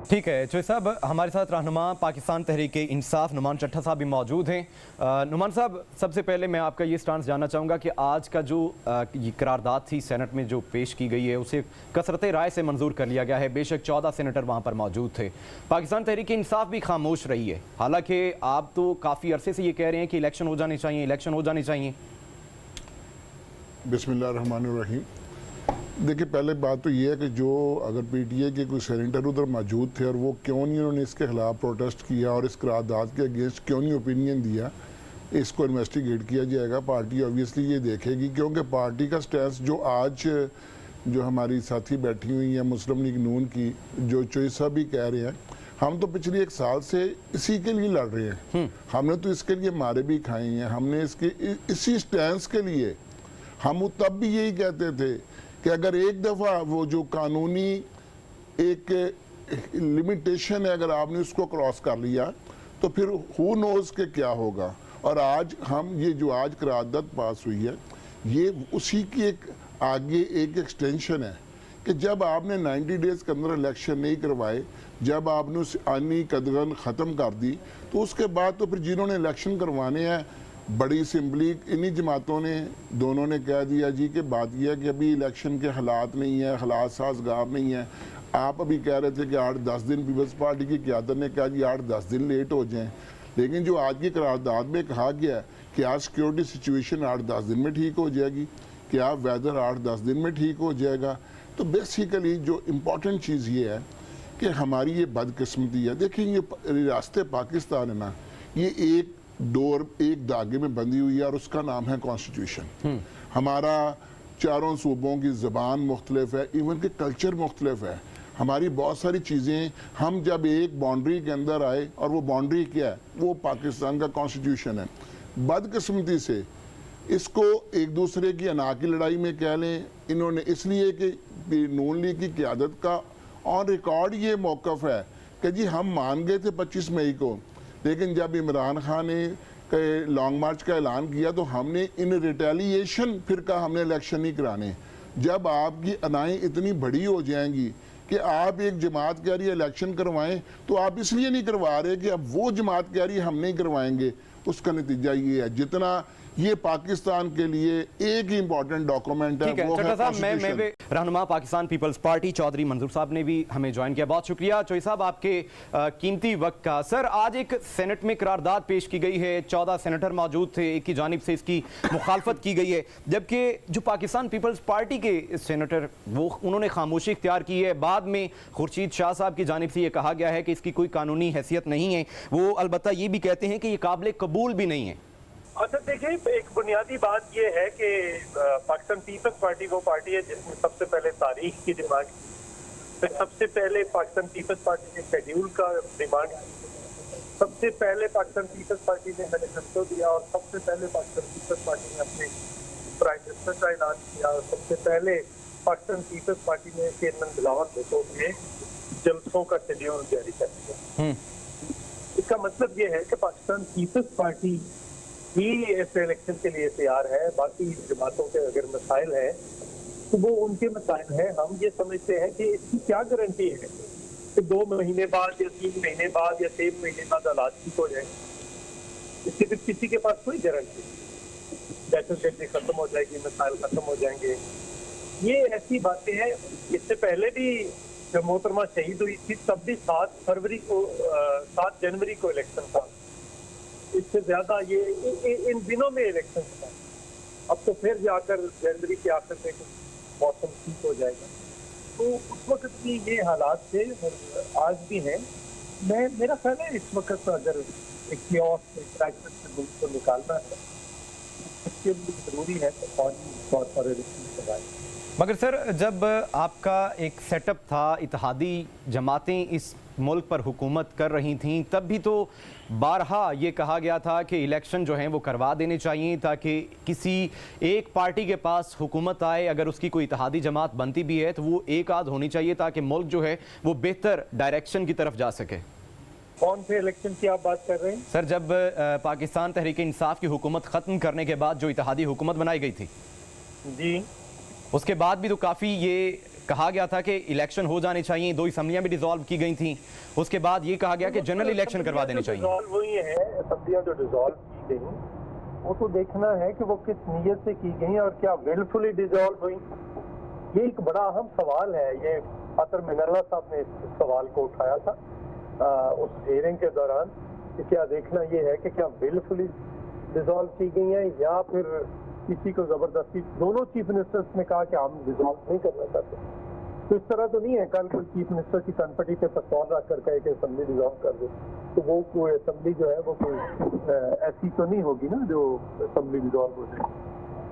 ठीक है चोई साहब, हमारे साथ रहनुमा पाकिस्तान तहरीक इंसाफ नुमान चट्टा साहब भी मौजूद हैं। नुमान साहब, सबसे पहले मैं आपका ये स्टांस जानना चाहूँगा कि आज का जो ये करारदाद थी सेनेट में जो पेश की गई है उसे कसरत राय से मंजूर कर लिया गया है। बेशक 14 सेनेटर वहाँ पर मौजूद थे, पाकिस्तान तहरीक इंसाफ भी खामोश रही है। हालांकि आप तो काफ़ी अरसे से ये कह रहे हैं कि इलेक्शन हो जाने चाहिए, इलेक्शन हो जाने चाहिए। बिस्मिल्लाहिर्रहमानिर्रहीम। देखिए, पहले बात तो ये है कि जो अगर पीटीए के कोई सेनेटर उधर मौजूद थे और वो क्यों नहीं उन्होंने इसके खिलाफ प्रोटेस्ट किया और इस करारदाद के अगेंस्ट क्यों नहीं ओपिनियन दिया, इसको इन्वेस्टिगेट किया जाएगा। पार्टी ऑब्वियसली ये देखेगी, क्योंकि पार्टी का स्टैंस जो आज जो हमारी साथी बैठी हुई है मुस्लिम लीग नून की, जो चोई साहब भी कह रहे हैं, हम तो पिछले 1 साल से इसी के लिए लड़ रहे हैं। हमने तो इसके लिए मारे भी खाए हैं, हमने इसके इसी स्टैंस के लिए हम तब भी यही कहते थे कि अगर एक दफ़ा वो जो कानूनी एक लिमिटेशन है, अगर आपने उसको क्रॉस कर लिया तो फिर हु नोज़ के क्या होगा। और आज हम ये जो आज करारदाद पास हुई है, ये उसी की एक आगे एक एक्सटेंशन है कि जब आपने 90 डेज़ के अंदर इलेक्शन नहीं करवाए, जब आपने उस आनी कदगन ख़त्म कर दी, तो उसके बाद तो फिर जिन्होंने इलेक्शन करवाने हैं, बड़ी असम्बली इन्हीं जमातों ने दोनों ने कह दिया जी कि बात यह है कि अभी इलेक्शन के हालात नहीं है, हालात साजगार नहीं है। आप अभी कह रहे थे कि 8-10 दिन पीपल्स पार्टी की क़यादत ने कहा जी 8-10 दिन लेट हो जाएं, लेकिन जो आज की करारदाद में कहा गया है कि आज सिक्योरिटी सिचुएशन 8-10 दिन में ठीक हो जाएगी, क्या वेदर 8-10 दिन में ठीक हो जाएगा। तो बेसिकली जो इम्पोर्टेंट चीज़ ये है कि हमारी ये बदकिस्मती है। देखिए, ये रियासत पाकिस्तान है ना, ये एक डोर एक धागे में बंधी हुई है और उसका नाम है कॉन्स्टिट्यूशन। हमारा चारों सूबों की ज़बान मुख्तलिफ है, इवन के कल्चर मुख्तलिफ है, हमारी बहुत सारी चीज़ें। हम जब एक बाउंड्री के अंदर आए, और वो बाउंड्री क्या है, वो पाकिस्तान का कॉन्स्टिट्यूशन है। बदकिस्मती से इसको एक दूसरे की अना की लड़ाई में कह लें, इन्होंने इसलिए कि नून लीग की क़यादत का ऑन रिकॉर्ड ये मौक़िफ़ है कि जी हम मान गए थे 25 मई को, लेकिन जब इमरान खान ने लॉन्ग मार्च का ऐलान किया तो हमने इन रिटेलिएशन फिर का हमने इलेक्शन नहीं कराने। जब आपकी अनाएँ इतनी बड़ी हो जाएंगी कि आप एक जमात कह रही है इलेक्शन करवाएं, तो आप इसलिए नहीं करवा रहे कि अब वो जमात कह रही है हम नहीं करवाएंगे, उसका नतीजा ये है। जितना ये पाकिस्तान के लिए एक ही इंपॉर्टेंट डॉक्यूमेंट है, वो है कॉन्स्टिट्यूशन। मैं रहनुमा पाकिस्तान पीपल्स पार्टी चौधरी मंजूर साहब ने भी हमें ज्वाइन किया, बहुत शुक्रिया चोई साहब आपके कीमती वक्त का। सर, आज एक सेनेट में करारदाद पेश की गई है, 14 सेनेटर मौजूद थे, एक की जानिब से इसकी मुखालफत की गई है, जबकि जो पाकिस्तान पीपल्स पार्टी के सेनेटर वो उन्होंने खामोशी इख्तियार की है। बाद में खुर्शीद शाह साहब की जानिब से ये कहा गया है कि इसकी कोई कानूनी हैसियत नहीं है। वो अलबत्ता ये भी कहते हैं कि ये काबिल कबूल भी नहीं है। अच्छा, देखिए, एक बुनियादी बात यह है कि पाकिस्तान पीपल्स पार्टी वो पार्टी है जिसने सबसे पहले तारीख की डिमांड की, फिर सबसे पहले पाकिस्तान पीपल्स पार्टी ने शेड्यूल का डिमांड की, सबसे पहले पाकिस्तान पीपल्स पार्टी ने मैनिफेस्टो दिया, और सबसे पहले पाकिस्तान पीपल्स पार्टी ने अपने प्राइम मिनिस्टर का ऐलान किया, और सबसे पहले पाकिस्तान पीपल्स पार्टी ने चेयरमैन बिलावल भुट्टो के जलसों का शेड्यूल जारी कर दिया। इसका मतलब ये है कि पाकिस्तान पीपल्स पार्टी ही इस इलेक्शन के लिए तैयार है। बाकी जमातों के अगर मसाइल है तो वो उनके मसाइल हैं। हम ये समझते हैं कि इसकी क्या गारंटी है कि 2 महीने बाद या 3 महीने बाद या 6 महीने बाद हालात ठीक हो जाए। इसकी फिर किसी के पास कोई गारंटी नहीं। दहशतगर्दी खत्म हो जाएगी, मसाइल खत्म हो जाएंगे, ये ऐसी बातें हैं। इससे पहले भी जब मोहतरमा शहीद हुई थी तब भी 7 जनवरी को इलेक्शन था। इससे ज्यादा ये इन दिनों में इलेक्शन था। अब तो फिर जाकर जनवरी के आखिर में मौसम ठीक हो जाएगा। तो उस वक्त की ये हालात थे और आज भी हैं। मेरा ख्याल है इस वक्त अगर एक क्राइसिस से मुल्क को निकालना है, इसके लिए जरूरी है तो फौरी तौर पर इलेक्शन करवाएं। मगर सर, जब आपका एक सेटअप था, इत्तेहादी जमातें इस मुल्क पर हुकूमत कर रही थीं, तब भी तो बारहा ये कहा गया था कि इलेक्शन जो हैं वो करवा देने चाहिए ताकि किसी एक पार्टी के पास हुकूमत आए, अगर उसकी कोई इत्तेहादी जमात बनती भी है तो वो एक आध होनी चाहिए ताकि मुल्क जो है वो बेहतर डायरेक्शन की तरफ जा सके। कौन से इलेक्शन की आप बात कर रहे हैं? सर, जब पाकिस्तान तहरीक इंसाफ की हुकूमत ख़त्म करने के बाद जो इत्तेहादी हुकूमत बनाई गई थी जी, उसके बाद भी तो काफ़ी ये कहा गया था कि इलेक्शन हो जाने चाहिए, 2 असम्बलियां भी डिसॉल्व की गई थी, उसके बाद ये कहा गया कि जनरल इलेक्शन करवा देने चाहिए। डिसॉल्व हुई है, असम्बलियां जो डिसॉल्व की गई वो तो देखना है कि वो किस नीयत से की गई और क्या विलफुली डिसॉल्व हुई। ये एक बड़ा अहम सवाल है। ये अतर मिनल्ला साहब ने इस सवाल को उठाया था उस हियरिंग के दौरान कि क्या देखना ये है कि क्या विलफुली डिसॉल्व की गई है या फिर किसी को जबरदस्ती। दोनों चीफ मिनिस्टर्स ने कहा कि हम डिसॉल्व नहीं करना चाहते, तो इस तरह तो नहीं है कल कोई चीफ मिनिस्टर की कनपटी पे पसौल रख कर कहे कि असेंबली डिसॉल्व कर दे, तो वो कोई असेंबली जो है वो कोई ऐसी तो नहीं होगी ना जो असेंबली डिसॉल्व हो जाए।